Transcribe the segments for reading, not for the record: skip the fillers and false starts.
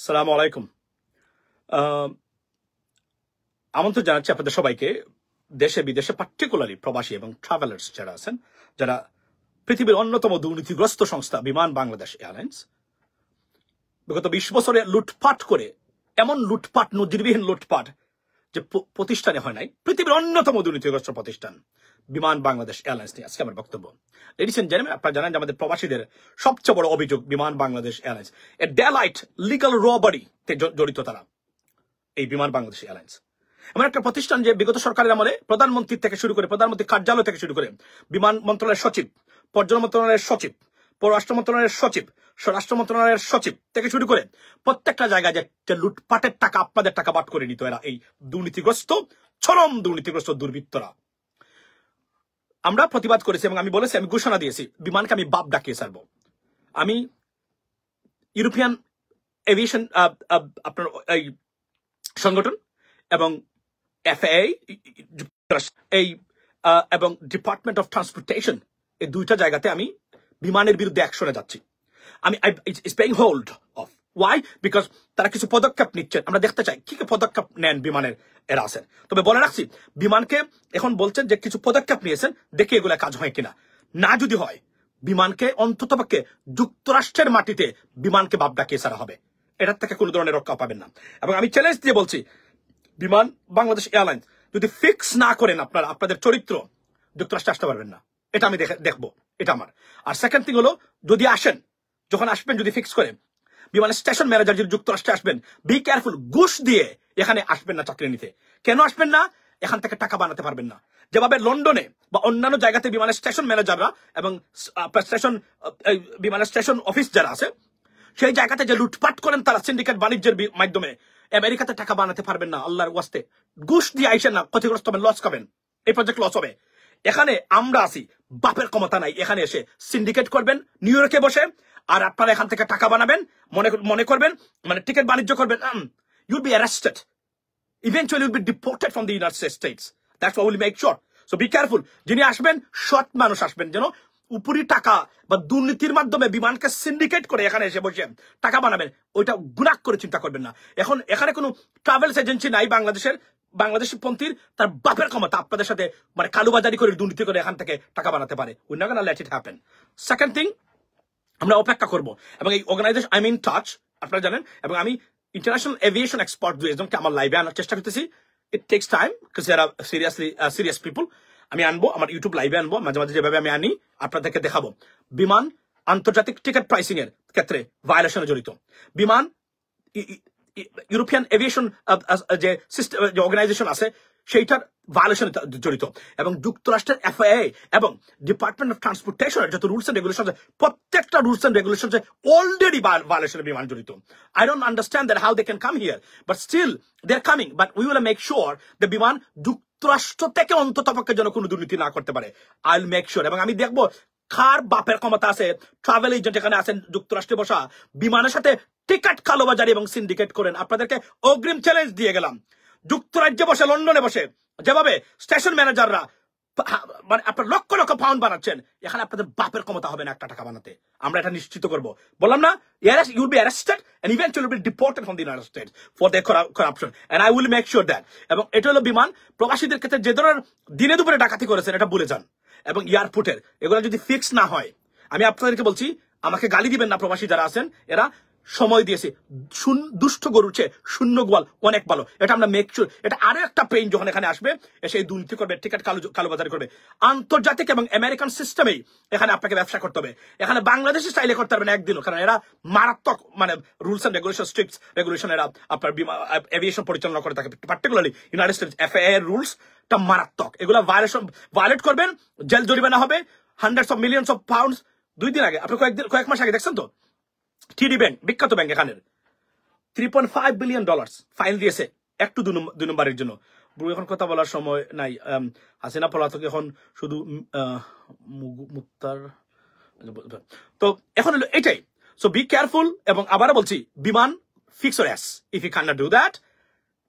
সালামু আলাইকুম। আমন্ত্রণ জানাচ্ছি আপনাদের সবাইকে, দেশে বিদেশে পার্টিকুলারলি প্রবাসী এবং ট্রাভেলার্স যারা আছেন, যারা পৃথিবীর অন্যতম দুর্নীতিগ্রস্ত সংস্থা বিমান বাংলাদেশ এয়ারলাইন্স বিগত 20 বছরে লুটপাট করে, এমন লুটপাট, নজিরবিহীন লুটপাট যে প্রতিষ্ঠানে হয় নাই, পৃথিবীর অন্যতম দুর্নীতিগ্রস্ত প্রতিষ্ঠান বিমান বাংলাদেশ এয়ারলাইন্স নিয়ে আজকে আমার বক্তব্য। লেডিস এন্ড জেন্টলম্যান, আপনারা জানেন যে আমাদের প্রবাসীদের সবচেয়ে বড় অভিযোগ বিমান বাংলাদেশ এয়ারলাইন্স এ ডেলাইট লিগাল রবারিতে জড়িত তারা, এই বিমান বাংলাদেশ এয়ারলাইন্স এমন একটা প্রতিষ্ঠান যে বিগত সরকারের আমলে প্রধানমন্ত্রী থেকে শুরু করে, প্রধানমন্ত্রী কার্যালয় থেকে শুরু করে, বিমান মন্ত্রণালয়ের সচিব, পর্যটন মন্ত্রণালয়ের সচিব, পররাষ্ট্র মন্ত্রণালয়ের সচিব, স্বরাষ্ট্র মন্ত্রণালয়ের সচিব থেকে শুরু করে প্রত্যেকটা জায়গায় যে লুটপাটের টাকা, আপনাদের টাকা বাট করে নিত এরা, এই দুর্নীতিগ্রস্ত, চরম দুর্নীতিগ্রস্ত দুর্বৃত্তরা। আমরা প্রতিবাদ করেছি এবং আমি বলেছি, আমি ঘোষণা দিয়েছি, বিমানকে আমি বাপ ডাকিয়ে ছাড়বো। আমি ইউরোপিয়ান এভিয়েশন আপনার এই সংগঠন এবং FAA এই এবং ডিপার্টমেন্ট অফ ট্রান্সপোর্টেশন, এই দুইটা জায়গাতে আমি বিমানের বিরুদ্ধে অ্যাকশনে যাচ্ছি। আমি it's paying hold of why, because তারা কিছু পদক্ষেপ নিচ্ছেন, আমরা দেখতে চাই কি কি পদক্ষেপ নেন বিমানের এরা আছেন। তবে বলে রাখছি, বিমানকে এখন বলছেন যে কিছু পদক্ষেপ নিয়েছেন, দেখি এগুলা কাজ হয় কিনা। না যদি হয়, বিমানকে অন্ততপক্ষে যুক্তরাষ্ট্রের মাটিতে বিমানকে বাপ ডাকিয়ে ছাড়া হবে, এটার থেকে কোনো ধরনের রক্ষা পাবেন না। এবং আমি চ্যালেঞ্জ দিয়ে বলছি, বিমান বাংলাদেশ এয়ারলাইন্স যদি ফিক্স না করেন আপনারা আপনাদের চরিত্র, যুক্তরাষ্ট্রে আসতে পারবেন না। এটা আমি দেখবো, এটা আমার। আর সেকেন্ড থিং হলো, যদি আসেন, যখন আসবেন, যদি ফিক্স করেন, বিমানের স্টেশন ম্যানেজার যদি যুক্তরাষ্ট্রে আসবেন, বি কেয়ারফুল, ঘুষ দিয়ে এখানে আসবেন না চাকরি নিতে। কেন আসবেন না? এখান থেকে টাকা বানাতে পারবেন না। যেভাবে লন্ডনে বা অন্যান্য জায়গাতে বিমানের স্টেশন ম্যানেজাররা এবং বিমানের স্টেশন অফিস যারা আছে, সেই জায়গাতে যে লুটপাট করেন তারা সিন্ডিকেট বাণিজ্যের মাধ্যমে, আমেরিকাতে টাকা বানাতে পারবেন না। আল্লাহর ওয়াস্তে ঘুষ দিয়ে আইসেন না, ক্ষতিগ্রস্ত হবেন, লস খাবেন, এই প্রজেক্ট লস হবে। এখানে আমরা আছি, বাপের ক্ষমতা নাই, এখানে এসে সিন্ডিকেট করবেন নিউ ইয়র্কে বসে, আর আপনারা এখান থেকে টাকা বানাবেন, মনে করবেন, মানে টিকিট বাণিজ্য করবেন, you'll be arrested, eventually you'll be deported from the United States. That's why we'll make sure. So be careful. যিনি আসবেন, সৎ মানুষ আসবেন, যেন উপরি টাকা বা দুর্নীতির মাধ্যমে বিমানকে সিন্ডিকেট করে এখানে এসে বসে টাকা বানাবেন, ওইটা গুনাহ করে চিন্তা করবেন না। এখন এখানে কোনো ট্রাভেলস এজেন্সি নাই বাংলাদেশি পন্থীর, তার বাপের ক্ষমতা আপনাদের সাথে মানে কালোবাজারি করে, দুর্নীতি করে এখান থেকে টাকা বানাতে পারে। We not gonna let it happen. Second thing, আমরা অপেক্ষা করব এবং এই অর্গানাইজেশন, আই মিন টাচ, আপনারা জানেন, এবং আমি ইন্টারন্যাশনাল এভিয়েশন এক্সপার্ট 2 জনকে আমার লাইভে আনার চেষ্টা করতেছি। ইট টেক্স টাইম, বিকজ এরা সিরিয়াস পিপল। আমি আনবো, আমার ইউটিউব লাইভে আনবো, মাঝে মাঝে যেভাবে আমি আনি আপনাদেরকে দেখাবো। বিমান আন্তর্জাতিক টিকিট প্রাইসিং এর ক্ষেত্রে ভায়োলেশনে জড়িত, বিমান ইউরোপিয়ান এভিয়েশন যে সিস্টেম, যে অর্গানাইজেশন আছে, সেইটার ভায়োলেশনে জড়িত, এবং যুক্তরাষ্ট্রের FAA এবং ডিপার্টমেন্ট অফ ট্রান্সপোর্টেশনের যত রুলস এন্ড রেগুলেশন, প্রত্যেকটা রুলস এন্ড রেগুলেশন অলরেডি ভায়োলেশনে বিমান জড়িত। I don't understand that how they can come here, but still they're coming. But we will make sure the বিমান যুক্তরাষ্ট্র থেকে অন্ততপক্ষে যেন কোনো দুর্নীতি না করতে পারে। I'll make sure, এবং আমি দেখবো কার বাপের ক্ষমতা আছে, ট্রাভেল এজেন্ট এখানে আছেন যুক্তরাষ্ট্রে বসা, বিমানের সাথে টিকিট কালোবাজারি এবং সিন্ডিকেট করেন। আপনাদেরকে অগ্রিম চ্যালেঞ্জ দিয়ে গেলাম, যুক্তরাজ্যে বসে, লন্ডনে বসে যেভাবে স্টেশন ম্যানেজাররা মানে আপনার লক্ষ লক্ষ পাউন্ড বানাচ্ছেন, এখানে আপনাদের বাপের ক্ষমতা হবে না একটা টাকা বানাতে। আমরা এটা নিশ্চিত করবো। বললাম না, you'll be arrested and eventually be deported from the United States for their corruption, and I will make sure that. এবং এটা হলো বিমান প্রবাসীদের ক্ষেত্রে যে ধরনের দিনে দুপুরে ডাকাতি করেছেন, এটা ভুলে যান। এবং এয়ারপোর্টের এগুলো যদি ফিক্স না হয়, আমি আপনাদেরকে বলছি, আমাকে গালি দিবেন না প্রবাসী যারা আছেন, এরা সময় দিয়েছে, দুষ্ট গরুর চেয়ে শূন্য গোয়াল অনেক ভালো। এটা আমরা মেক শিওর। এটা আরো একটা পেইন যখন এখানে আসবে, এসে দুর্নীতি করবে, টিকিট কালোবাজারি করবে। আন্তর্জাতিক এবং আমেরিকান সিস্টেমেই এখানে আপনাকে ব্যবসা করতে হবে। এখানে বাংলাদেশি স্টাইলে করতে পারবেন একদিনও, কারণ এরা মারাত্মক মানে rules and regulation, strict regulation এরা আপনার এভিয়েশন পরিচালনা করে থাকে, পার্টিকুলারলি ইউনাইটেড স্টেটস FAA এর রুলসটা মারাত্মক। এগুলো ভায়োলেট করবেন, জেল জরিমানা হবে, hundreds of millions of pounds. 2 দিন আগে, আপনি কয়েক মাস আগে দেখছেন তো, TD ব্যাংক, বিখ্যাত ব্যাংক, এখানের $3.5 বিলিয়ন ফাইন দিয়েছে একটু 2 নম্বরের জন্য। এখন কথা বলার সময় নাই। হাসিনা পলাতক এখন শুধু মুক্তার, তো এখন হলো এটাই। So be careful. এবং আবারও বলছি, বিমান fix or ass, if you can not do that,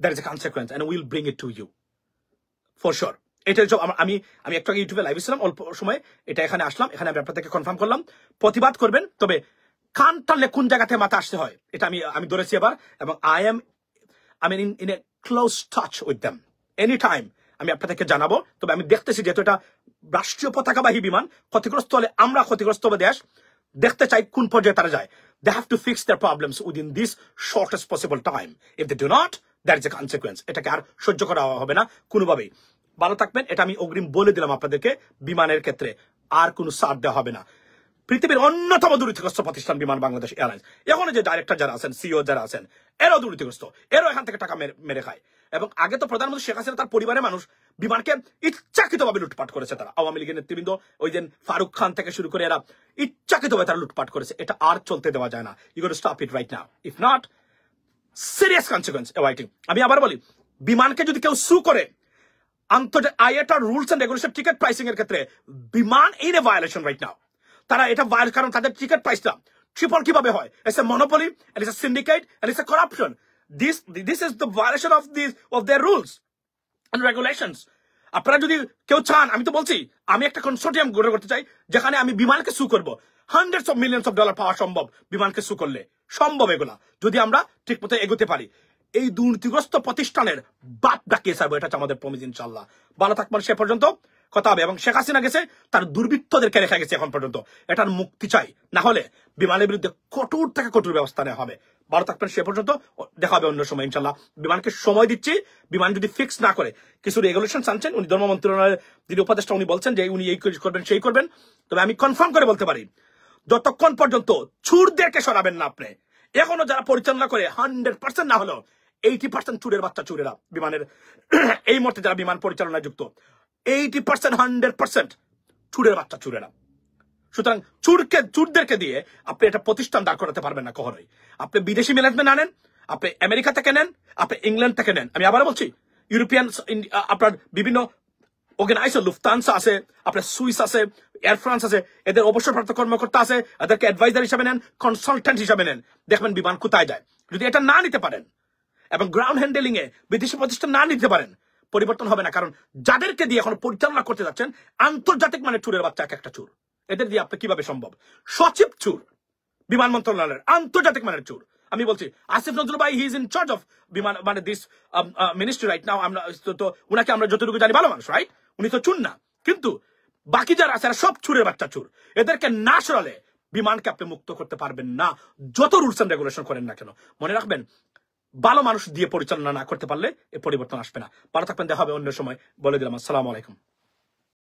that is a consequence and will bring it to you for sure. এটা আমি একটু আগে ইউটিউবে লাইভ ছিলাম অল্প সময়, এটা এখানে আসলাম, এখানে আমি আপনাদেরকে কনফার্ম করলাম। প্রতিবাদ করবেন, তবে কান টানলে কোন জায়গাতে মাথা আসতে হয় এটা আমি ধরেছি এবার, এবং I am in a close touch with them any time. আমি আপনাদেরকে জানাবো। তবে আমি দেখতেছি যেহেতু এটা রাষ্ট্রীয় পতাকাবাহী বিমান, ক্ষতিগ্রস্ত হলে আমরা ক্ষতিগ্রস্ত হবে দেশ, দেখতে চাই কোন পর্যায়ে তারা যায়। They have to fix their problems within this shortest possible time. If they do not, there is a consequence. এটাকে আর সহ্য করা হবে না কোনোভাবেই। ভালো থাকবেন, এটা আমি অগ্রিম বলে দিলাম আপনাদেরকে। বিমানের ক্ষেত্রে আর কোনো ছাড় দেওয়া হবে না। পৃথিবীর অন্যতম দুর্নীতিগ্রস্ত প্রতিষ্ঠান বিমান বাংলাদেশ এয়ারলাইন্স। এখন যে ডাইরেক্টর যারা আছেন, সিইও যারা আছেন, এরাও দুর্নীতিগ্রস্ত, এরাও এখান থেকে টাকা মেরে খায়। এবং আগে তো প্রধানমন্ত্রী শেখ হাসিনা তার পরিবারের মানুষ বিমানকে ইচ্ছাকৃতভাবে লুটপাট করেছে। তারা আওয়ামী লীগের নেতৃবৃন্দ, ওই দিন ফারুক খান থেকে শুরু করে এরা ইচ্ছাকৃতভাবে তারা লুটপাট করেছে। এটা আর চলতে দেওয়া যায় না। You got to stop it right now, if not serious consequence awaiting. আমি আবার বলি, বিমানকে যদি কেউ সু করে আন্তর্জাতিক আইএটার rules and regulation ticket pricing এর ক্ষেত্রে, Biman in a violation right now. তারা এটা ভায়োলেট, কারণ তাদের টিকিট প্রাইসটা ট্রিপল কিভাবে হয়? It's a monopoly and it's a syndicate and it's a corruption. This is the violation of their rules and regulations. আপনারা যদি কেউ চান, আমি তো বলছি আমি একটা কনসোর্টিয়াম গড়ে করতে চাই যেখানে আমি বিমানকে সু করব। Hundreds of millions of dollar পাওয়া সম্ভব বিমানকে সু করলে, সম্ভব এগুলা যদি আমরা ঠিক মতো এগোতে পারি। এই দুর্নীতিগ্রস্ত প্রতিষ্ঠানের বাপ ডাকিয়ে ছাড়বো, এটা হচ্ছে আমাদের প্রমিস ইনশাল্লাহ। ভালো থাকবেন, সে পর্যন্ত কথা হবে। এবং শেখ হাসিনা গেছে, তার দুর্বৃত্তদেরকে রেখে গেছে এখন পর্যন্ত। এটার মুক্তি চাই, না হলে বিমানের বিরুদ্ধে কঠোর থেকে কঠোর ব্যবস্থা নেওয়া হবে। ভালো থাকবেন, সে পর্যন্ত দেখা হবে অন্য সময় ইনশাল্লাহ। বিমানকে সময় দিচ্ছি, বিমান যদি ফিক্স না করে কিছু রেগুলেশন আনছেন, উনি ধর্ম মন্ত্রণালয়ের যিনি উপদেষ্টা, উনি বলছেন যে উনি এই করবেন সেই করবেন। তবে আমি কনফার্ম করে বলতে পারি, যতক্ষণ পর্যন্ত চুরদেরকে সরাবেন না আপনি, এখনো যারা পরিচালনা করে 100% না হলেও 80% চুরের বাচ্চা চুরেরা বিমানের এই মুহূর্তে যারা বিমান পরিচালনায় যুক্ত, 80% 100% চুরের বাচ্চা চুরেরা। সুতরাং চুরদেরকে দিয়ে আপনি এটা প্রতিষ্ঠান দাঁড় করাতে পারবেন না কখনোই। আপনি বিদেশি ম্যানেজমেন্ট আনেন, আপনি আমেরিকা থেকে নেন, আপনি ইংল্যান্ড থেকে নেন। আমি আবার বলছি, ইউরোপিয়ান আপনার বিভিন্ন অর্গানাইজেশন, লুফতানসা আছে, আপনার সুইস আছে, এয়ার ফ্রান্স আছে, এদের অবসরপ্রাপ্ত কর্মকর্তা আছে, এদেরকে অ্যাডভাইজার হিসাবে নেন, কনসালটেন্ট হিসাবে নেন, দেখবেন বিমান কোথায় যায়। যদি এটা না নিতে পারেন এবং গ্রাউন্ড হ্যান্ডেলিং এ বিদেশি প্রতিষ্ঠান না নিতে পারেন, পরিবর্তন হবে না। কারণ যাদেরকে দিয়ে এখন পরিচালনা করতে যাচ্ছেন আন্তর্জাতিক মানে চুরের বাচ্চা, এক একটা চুর। এদের দিয়ে আপনি কিভাবে সম্ভব? সচিব চুর বিমান মন্ত্রণালয়ের, আন্তর্জাতিক মানের চুর। আমি বলছি আসিফ নজরুল ভাই, he is in charge of বিমান মানে দিস মিনিস্ট্রি রাইট নাও। আমরা তো উনাকে আমরা যতটুকু জানি ভালো মানুষ, রাইট? উনি তো চুর না, কিন্তু বাকি যারা আছে সব চুরের বাচ্চা চুর। এদেরকে না সরালে বিমানকে আপনি মুক্ত করতে পারবেন না, যত রুলস এন্ড রেগুলেশন করেন না কেন। মনে রাখবেন, ভালো মানুষ দিয়ে পরিচালনা না করতে পারলে এ পরিবর্তন আসবে না। ভালো থাকবেন, দেখা হবে অন্য সময়। বলে দিলাম, আসসালামু আলাইকুম।